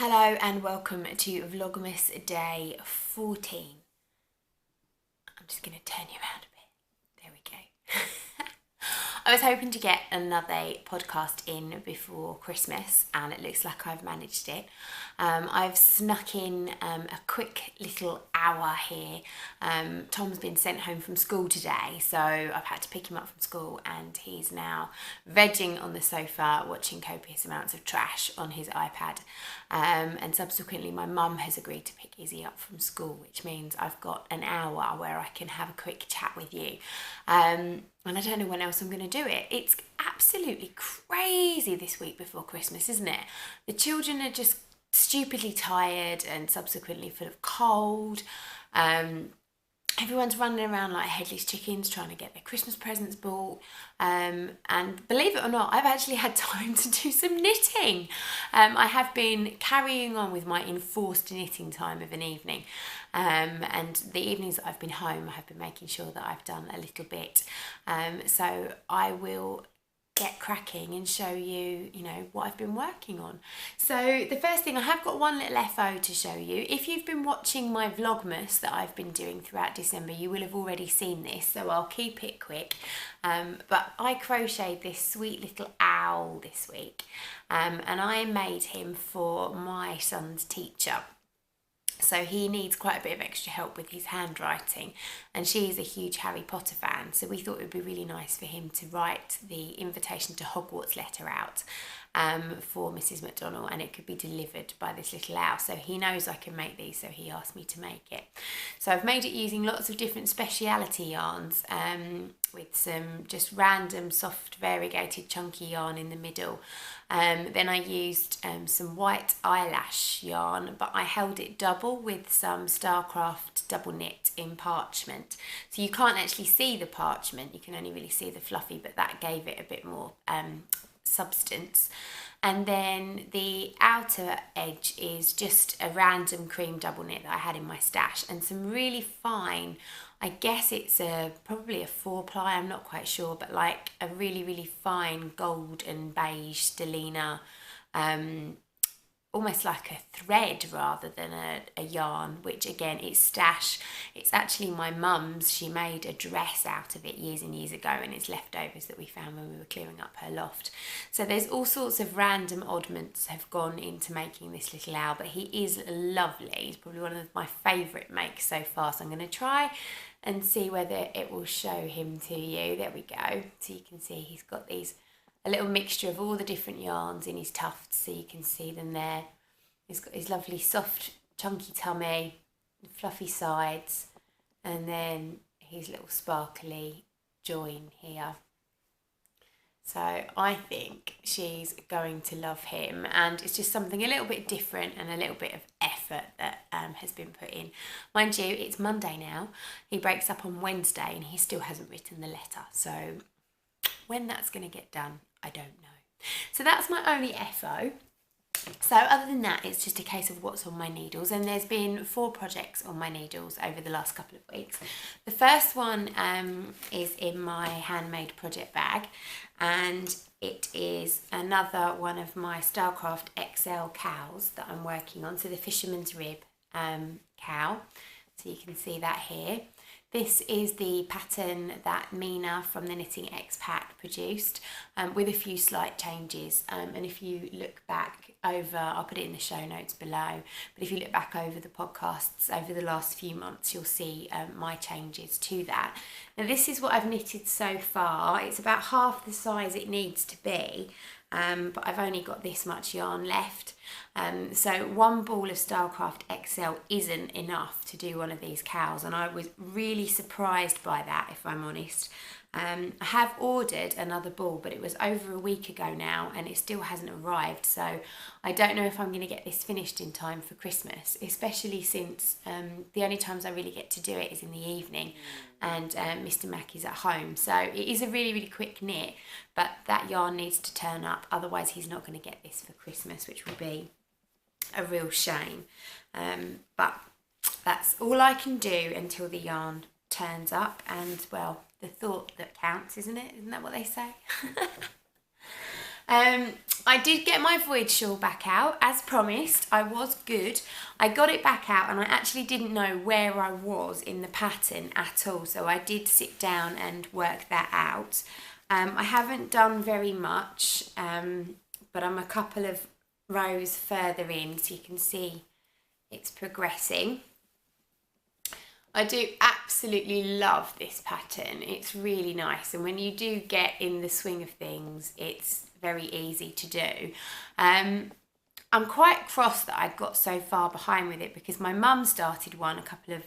Hello and welcome to Vlogmas Day 14. I'm just going to turn you around a bit. There we go. I was hoping to get another podcast in before Christmas and it looks like I've managed it. I've snuck in a quick little hour here. Tom's been sent home from school today, so I've had to pick him up from school and he's now vegging on the sofa watching copious amounts of trash on his iPad. And subsequently my mum has agreed to pick Izzy up from school, which means I've got an hour where I can have a quick chat with you. And I don't know when else I'm going to do it. It's absolutely crazy this week before Christmas, isn't it? The children are just stupidly tired and subsequently full of cold. Everyone's running around like headless chickens trying to get their Christmas presents bought. And believe it or not, I've actually had time to do some knitting. I have been carrying on with my enforced knitting time of an evening. And the evenings that I've been home, I have been making sure that I've done a little bit. So I will get cracking and show you, what I've been working on. So the first thing, I have got one little FO to show you. If you've been watching my Vlogmas that I've been doing throughout December, you will have already seen this, so I'll keep it quick. But I crocheted this sweet little owl this week, and I made him for my son's teacher. So he needs quite a bit of extra help with his handwriting, and she's a huge Harry Potter fan, so we thought it would be really nice for him to write the invitation to Hogwarts letter out for Mrs. McDonald, and it could be delivered by this little owl. So he knows I can make these, so he asked me to make it. So I've made it using lots of different speciality yarns, with some just random soft variegated chunky yarn in the middle. Then I used some white eyelash yarn, but I held it double with some Stylecraft double knit in parchment. So you can't actually see the parchment, you can only really see the fluffy, but that gave it a bit more substance. And then the outer edge is just a random cream double knit that I had in my stash, and some really fine, I guess it's probably a 4-ply, I'm not quite sure, but like a really, really fine gold and beige stellina, almost like a thread rather than a yarn, which again, it's stash. It's actually my mum's. She made a dress out of it years and years ago, and it's leftovers that we found when we were clearing up her loft. So there's all sorts of random oddments have gone into making this little owl, but he is lovely. He's probably one of my favourite makes so far, so I'm going to try and see whether it will show him to you. There we go. So you can see he's got these, a little mixture of all the different yarns in his tufts, so you can see them there. He's got his lovely soft chunky tummy, fluffy sides, and then his little sparkly join here. So I think she's going to love him, and it's just something a little bit different and a little bit of effort that has been put in. Mind you, it's Monday now. He breaks up on Wednesday and he still hasn't written the letter. So when that's going to get done, I don't know. So that's my only FO. So other than that, it's just a case of what's on my needles, and there's been 4 projects on my needles over the last couple of weeks. The first one is in my handmade project bag, and it is another one of my Stylecraft XL cowls that I'm working on, so the Fisherman's Rib cowl, so you can see that here. This is the pattern that Mina from the Knitting Expat produced, with a few slight changes, and if you look back over, I'll put it in the show notes below, but if you look back over the podcasts over the last few months, you'll see my changes to that. Now this is what I've knitted so far. It's about half the size it needs to be, but I've only got this much yarn left. So one ball of Stylecraft XL isn't enough to do one of these cowls, and I was really surprised by that, if I'm honest. I have ordered another ball, but it was over a week ago now and it still hasn't arrived, so I don't know if I'm going to get this finished in time for Christmas, especially since the only times I really get to do it is in the evening, and Mr. Mac is at home. So it is a really, really quick knit, but that yarn needs to turn up, otherwise he's not going to get this for Christmas, which will be a real shame. But that's all I can do until the yarn turns up, and well, the thought that counts, isn't it? Isn't that what they say? I did get my void shawl back out, as promised. I was good. I got it back out and I actually didn't know where I was in the pattern at all. So I did sit down and work that out. I haven't done very much, but I'm a couple of rows further in, so you can see it's progressing. I do absolutely love this pattern. It's really nice, and when you do get in the swing of things, it's very easy to do. I'm quite cross that I got so far behind with it because my mum started one a couple of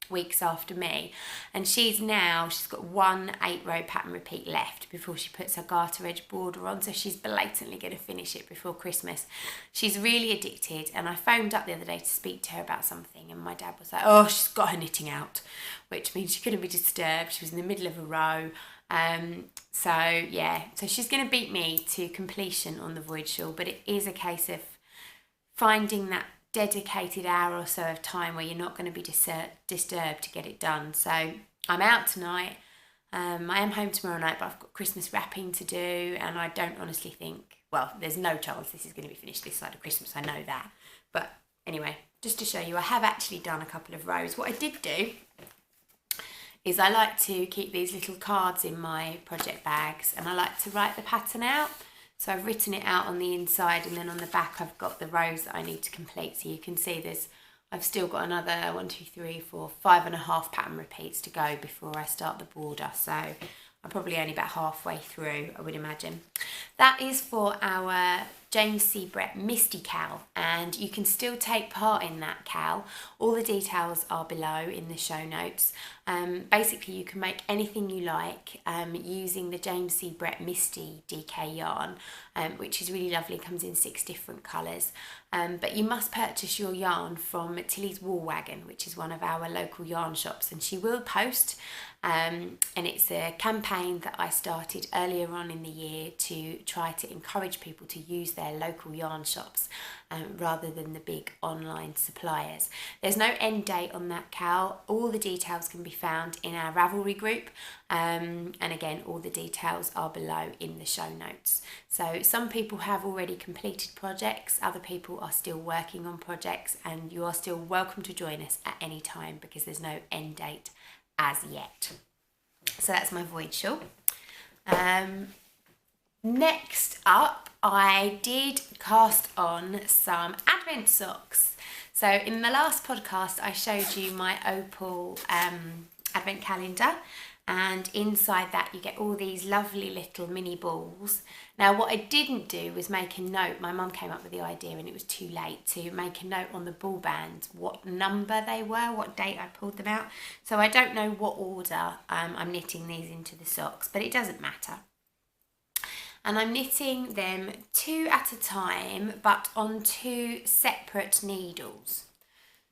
weeks after me, and she's got one 8-row pattern repeat left before she puts her garter edge border on, so she's blatantly going to finish it before Christmas. She's really addicted, and I phoned up the other day to speak to her about something, and my dad was like, oh, she's got her knitting out, which means she couldn't be disturbed. She was in the middle of a row. So yeah, so she's going to beat me to completion on the void shawl, but it is a case of finding that dedicated hour or so of time where you're not going to be disturbed to get it done. So I'm out tonight. I am home tomorrow night, but I've got Christmas wrapping to do, and I don't honestly think, well, there's no chance this is going to be finished this side of Christmas, I know that. But anyway, just to show you, I have actually done a couple of rows. What I did do is I like to keep these little cards in my project bags, and I like to write the pattern out. So I've written it out on the inside, and then on the back I've got the rows that I need to complete. So you can see I've still got another 1, 2, 3, 4, 5.5 pattern repeats to go before I start the border. So I'm probably only about halfway through, I would imagine. That is for our James C. Brett Misty cowl, and you can still take part in that cowl. All the details are below in the show notes. Basically, you can make anything you like using the James C. Brett Misty DK yarn, which is really lovely. It comes in 6 different colours. But you must purchase your yarn from Tilly's Wool Wagon, which is one of our local yarn shops, and she will post. And it's a campaign that I started earlier on in the year to try to encourage people to use their local yarn shops rather than the big online suppliers. There's no end date on that cowl. All the details can be found in our Ravelry group, and again, all the details are below in the show notes. So some people have already completed projects, other people are still working on projects, and you are still welcome to join us at any time because there's no end date as yet. So that's my void shawl. Next up, I did cast on some advent socks. So in the last podcast, I showed you my opal advent calendar, and inside that you get all these lovely little mini balls. Now what I didn't do was make a note. My mum came up with the idea and it was too late to make a note on the ball bands what number they were, what date I pulled them out. So I don't know what order I'm knitting these into the socks, but it doesn't matter. And I'm knitting them 2 at a time, but on 2 separate needles.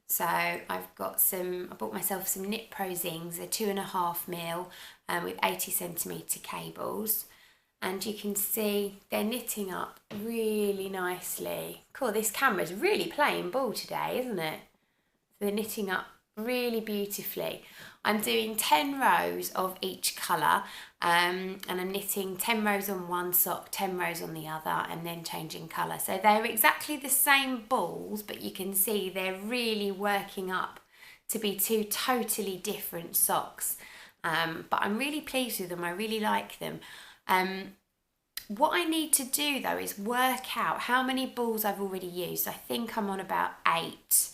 So I bought myself some Knit Pro Zings, they're 2.5mm with 80cm cables. And you can see they're knitting up really nicely. Cool, this camera's really playing ball today, isn't it? They're knitting up really beautifully. I'm doing 10 rows of each colour, and I'm knitting 10 rows on one sock, 10 rows on the other, and then changing colour. So they're exactly the same balls, but you can see they're really working up to be 2 totally different socks. But I'm really pleased with them, I really like them. What I need to do though is work out how many balls I've already used. I think I'm on about 8.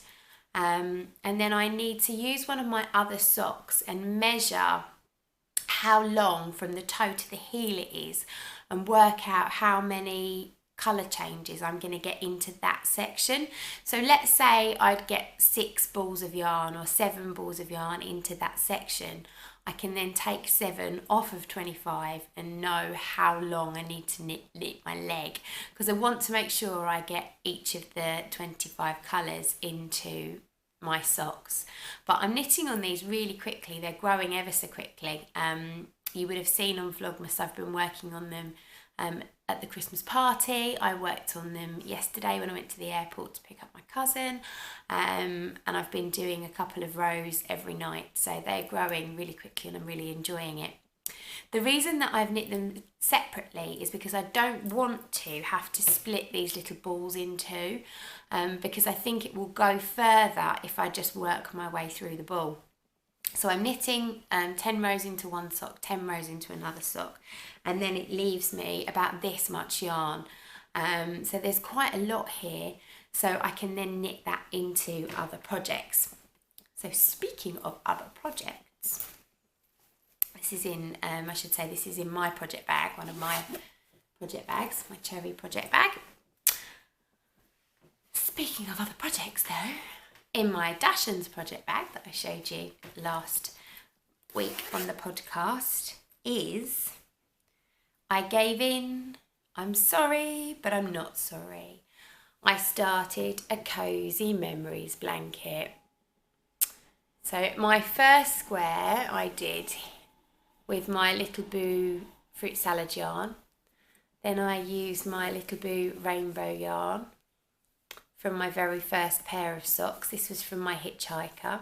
And then I need to use one of my other socks and measure how long from the toe to the heel it is and work out how many colour changes I'm going to get into that section. So let's say I'd get 6 balls of yarn or 7 balls of yarn into that section. I can then take 7 off of 25 and know how long I need to knit my leg, because I want to make sure I get each of the 25 colours into my socks. But I'm knitting on these really quickly, they're growing ever so quickly. You would have seen on Vlogmas I've been working on them at the Christmas party. I worked on them yesterday when I went to the airport to pick up my cousin, and I've been doing a couple of rows every night, so they're growing really quickly and I'm really enjoying it. The reason that I've knit them separately is because I don't want to have to split these little balls in two, because I think it will go further if I just work my way through the ball. So I'm knitting 10 rows into one sock, 10 rows into another sock, and then it leaves me about this much yarn. So there's quite a lot here, so I can then knit that into other projects. So speaking of other projects, this is in, I should say this is in my project bag, one of my project bags, my cherry project bag. Speaking of other projects though, in my Dashens project bag that I showed you last week on the podcast is, I gave in, I'm sorry, but I'm not sorry. I started a Cozy Memories blanket. So my first square I did with my Little Boo fruit salad yarn. Then I used my Little Boo rainbow yarn from my very first pair of socks. This was from my Hitchhiker.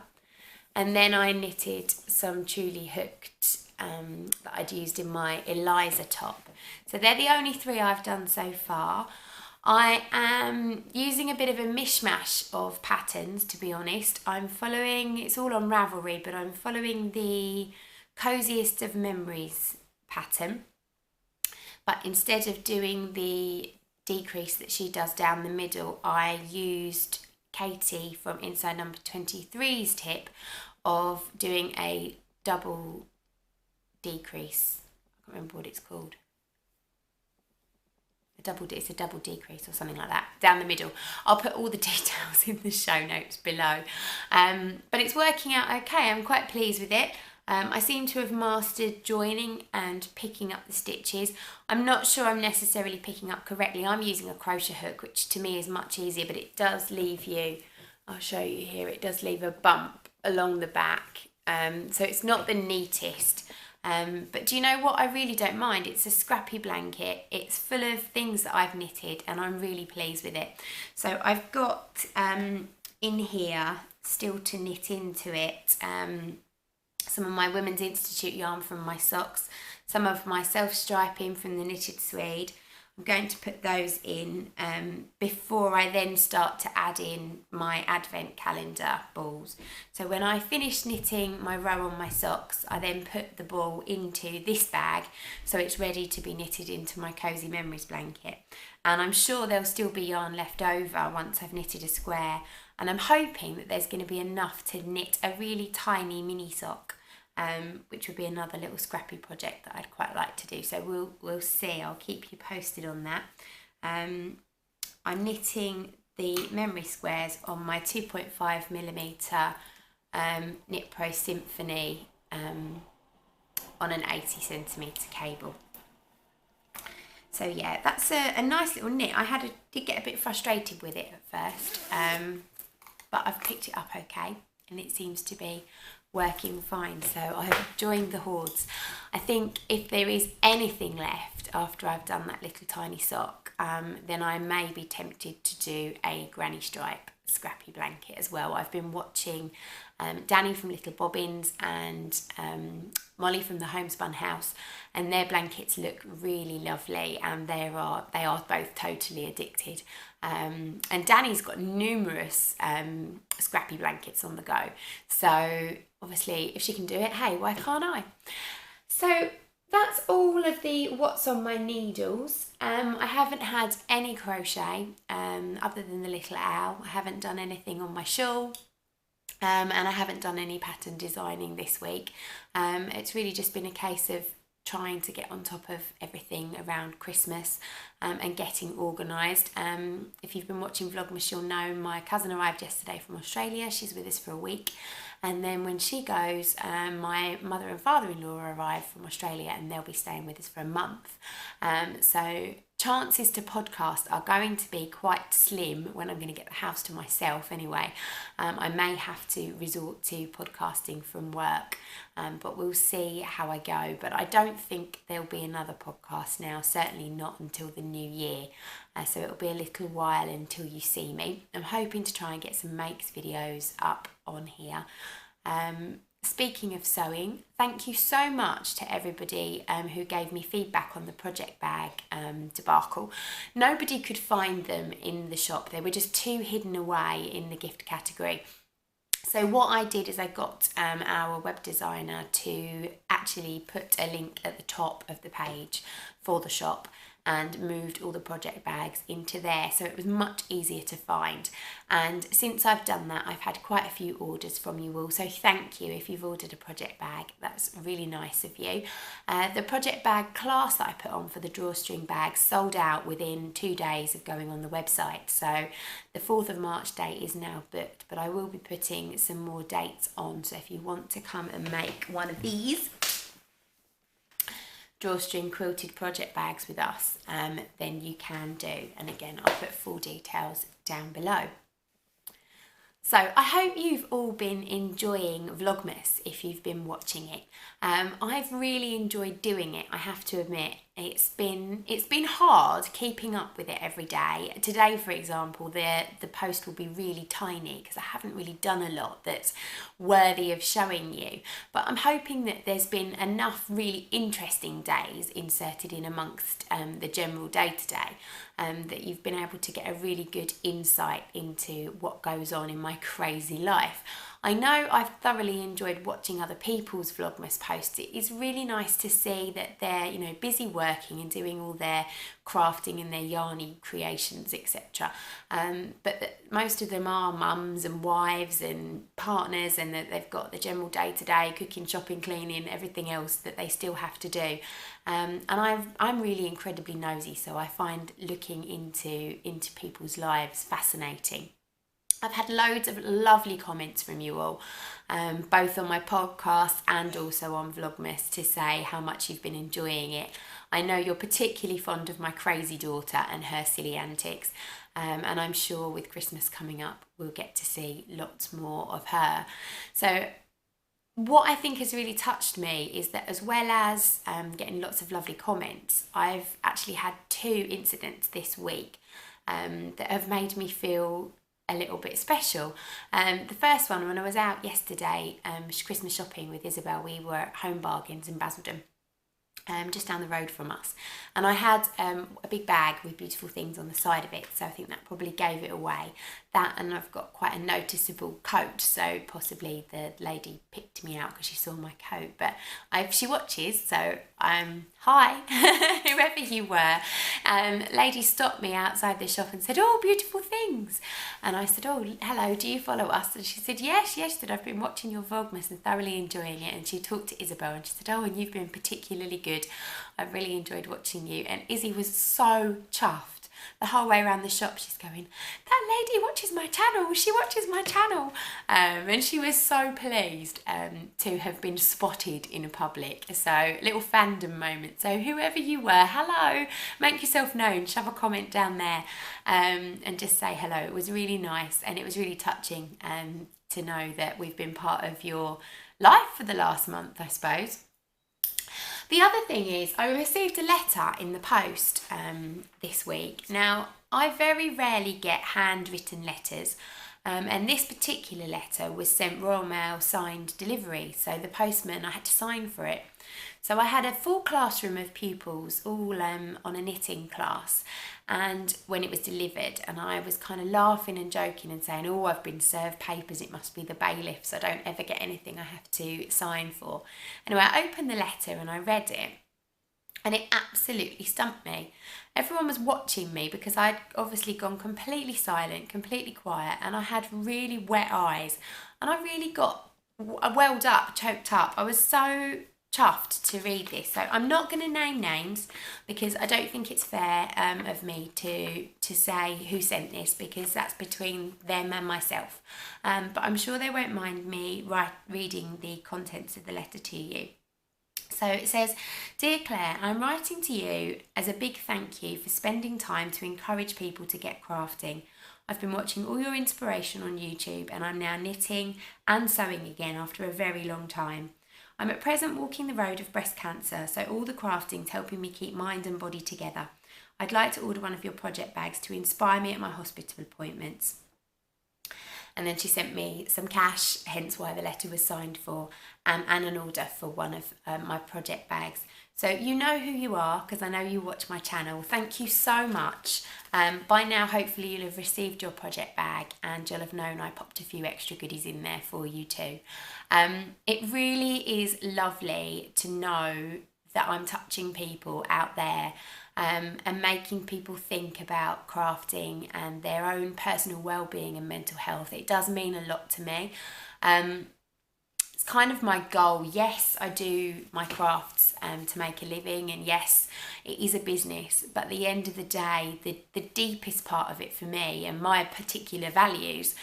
And then I knitted some Truly Hooked that I'd used in my Eliza top. So they're the only three I've done so far. I am using a bit of a mishmash of patterns, to be honest. I'm following, it's all on Ravelry, but I'm following the Coziest of Memories pattern. But instead of doing the decrease that she does down the middle, I used Katie from Inside Number 23's tip of doing a double decrease. I can't remember what it's called. It's a double decrease or something like that, down the middle. I'll put all the details in the show notes below. But it's working out okay. I'm quite pleased with it. I seem to have mastered joining and picking up the stitches. I'm not sure I'm necessarily picking up correctly. I'm using a crochet hook, which to me is much easier, but it does leave you, I'll show you here, it does leave a bump along the back. So it's not the neatest. But do you know what? I really don't mind. It's a scrappy blanket. It's full of things that I've knitted and I'm really pleased with it. So I've got in here still to knit into it some of my Women's Institute yarn from my socks, some of my self-striping from the Knitted Swede. I'm going to put those in before I then start to add in my advent calendar balls. So when I finish knitting my row on my socks, I then put the ball into this bag so it's ready to be knitted into my Cozy Memories blanket. And I'm sure there'll still be yarn left over once I've knitted a square, and I'm hoping that there's going to be enough to knit a really tiny mini sock, which would be another little scrappy project that I'd quite like to do. So we'll see. I'll keep you posted on that. I'm knitting the memory squares on my 2.5mm Knit Pro Symphony on an 80cm cable. So yeah, that's a nice little knit. I did get a bit frustrated with it at first, but I've picked it up okay, and it seems to be working fine. So I've joined the hordes. I think if there is anything left after I've done that little tiny sock, then I may be tempted to do a granny stripe scrappy blanket as well. I've been watching Danny from Little Bobbins and Molly from the Homespun House, and their blankets look really lovely, and they are both totally addicted. And Danny's got numerous scrappy blankets on the go, so obviously if she can do it, hey, why can't I? So that's all of the what's on my needles. I haven't had any crochet other than the little owl. I haven't done anything on my shawl, and I haven't done any pattern designing this week. It's really just been a case of trying to get on top of everything around Christmas and getting organised. If you've been watching Vlogmas, you'll know my cousin arrived yesterday from Australia. She's with us for a week. And then when she goes, my mother and father-in-law arrive from Australia, and they'll be staying with us for a month. So chances to podcast are going to be quite slim when I'm going to get the house to myself anyway. I may have to resort to podcasting from work, but we'll see how I go. But I don't think there'll be another podcast now, certainly not until the new year. So it'll be a little while until you see me. I'm hoping to try and get some makes videos up on here. speaking of sewing, thank you so much to everybody who gave me feedback on the project bag debacle. Nobody could find them in the shop. They were just too hidden away in the gift category. So what I did is I got our web designer to actually put a link at the top of the page for the shop and moved all the project bags into there, so it was much easier to find. And since I've done that, I've had quite a few orders from you all, so thank you if you've ordered a project bag. That's really nice of you. The project bag class that I put on for the drawstring bags sold out within 2 days of going on the website, so the 4th of March date is now booked, but I will be putting some more dates on, so if you want to come and make one of these drawstring quilted project bags with us, then you can do. And again, I'll put full details down below. So I hope you've all been enjoying Vlogmas if you've been watching it. I've really enjoyed doing it, I have to admit. It's been hard keeping up with it every day. Today, for example, the post will be really tiny because I haven't really done a lot that's worthy of showing you. But I'm hoping that there's been enough really interesting days inserted in amongst the general day-to-day that you've been able to get a really good insight into what goes on in my crazy life. I know I've thoroughly enjoyed watching other people's Vlogmas posts. It is really nice to see that they're, busy working and doing all their crafting and their yarny creations, etc. But that most of them are mums and wives and partners, and that they've got the general day-to-day cooking, shopping, cleaning, everything else that they still have to do. And I'm really incredibly nosy, so I find looking into people's lives fascinating. I've had loads of lovely comments from you all, both on my podcast and also on Vlogmas, to say how much you've been enjoying it. I know you're particularly fond of my crazy daughter and her silly antics, and I'm sure with Christmas coming up we'll get to see lots more of her. So what I think has really touched me is that, as well as getting lots of lovely comments, I've actually had 2 incidents this week that have made me feel a little bit special. The first one, when I was out yesterday Christmas shopping with Isabel, we were at Home Bargains in Basildon, just down the road from us, and I had a big bag with beautiful things on the side of it, so I think that probably gave it away. That, and I've got quite a noticeable coat, so possibly the lady picked me out because she saw my coat. But she watches, so hi, whoever you were. Lady stopped me outside the shop and said, "Oh, beautiful things." And I said, "Oh, hello, do you follow us?" And she said, yes. She said, "I've been watching your Vlogmas and thoroughly enjoying it." And she talked to Isabel and she said, "Oh, and you've been particularly good. I've really enjoyed watching you." And Izzy was so chuffed. The whole way around the shop she's going, "That lady watches my channel, she watches my channel." And she was so pleased to have been spotted in public. So little fandom moment. So whoever you were, hello, make yourself known, shove a comment down there and just say hello. It was really nice, and it was really touching to know that we've been part of your life for the last month, I suppose. The other thing is, I received a letter in the post this week. Now, I very rarely get handwritten letters, and this particular letter was sent Royal Mail signed delivery, so the postman, I had to sign for it. So I had a full classroom of pupils all on a knitting class, and when it was delivered, and I was kind of laughing and joking and saying, "Oh, I've been served papers, it must be the bailiffs, I don't ever get anything I have to sign for." Anyway, I opened the letter and I read it, and it absolutely stumped me. Everyone was watching me because I'd obviously gone completely silent, completely quiet, and I had really wet eyes, and I really got welled up, choked up. I was so chuffed to read this. So I'm not going to name names because I don't think it's fair of me to say who sent this, because that's between them and myself. But I'm sure they won't mind me reading the contents of the letter to you. So it says, "Dear Claire, I'm writing to you as a big thank you for spending time to encourage people to get crafting. I've been watching all your inspiration on YouTube, and I'm now knitting and sewing again after a very long time. I'm at present walking the road of breast cancer, so all the crafting's helping me keep mind and body together. I'd like to order one of your project bags to inspire me at my hospital appointments." And then she sent me some cash, hence why the letter was signed for, and an order for one of my project bags. So you know who you are, because I know you watch my channel. Thank you so much. By now, hopefully you'll have received your project bag and you'll have known I popped a few extra goodies in there for you too. It really is lovely to know that I'm touching people out there and making people think about crafting and their own personal well-being and mental health. It does mean a lot to me. It's kind of my goal. Yes, I do my crafts to make a living, and yes, it is a business, but at the end of the day, the deepest part of it for me and my particular values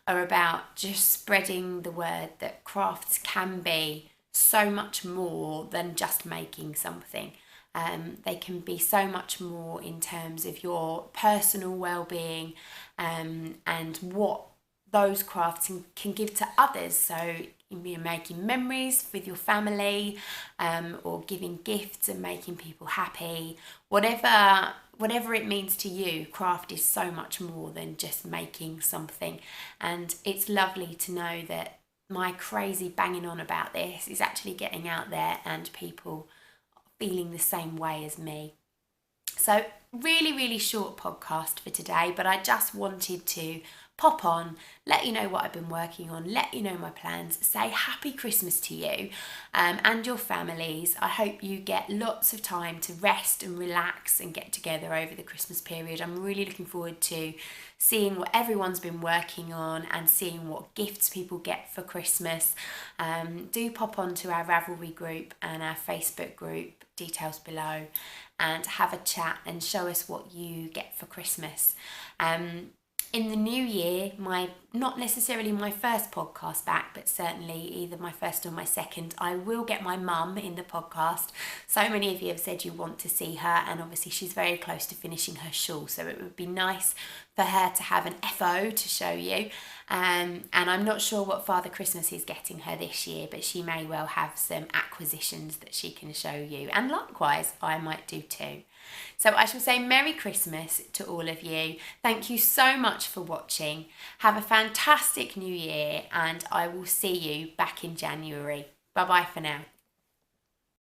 are about just spreading the word that crafts can be so much more than just making something. They can be so much more in terms of your personal well-being and what those crafts can give to others. So you're making memories with your family, or giving gifts and making people happy. Whatever it means to you, craft is so much more than just making something. And it's lovely to know that my crazy banging on about this is actually getting out there and people feeling the same way as me. So really, really short podcast for today, but I just wanted to pop on, let you know what I've been working on, let you know my plans, say happy Christmas to you and your families. I hope you get lots of time to rest and relax and get together over the Christmas period. I'm really looking forward to seeing what everyone's been working on and seeing what gifts people get for Christmas. Do pop on to our Ravelry group and our Facebook group, details below, and have a chat and show us what you get for Christmas. In the new year, not necessarily my first podcast back, but certainly either my first or my second, I will get my mum in the podcast. So many of you have said you want to see her, and obviously she's very close to finishing her shawl, so it would be nice for her to have an FO to show you. And I'm not sure what Father Christmas is getting her this year, but she may well have some acquisitions that she can show you, and likewise I might do too. So I shall say Merry Christmas to all of you. Thank you so much for watching. Have a fantastic new year, and I will see you back in January. Bye bye for now.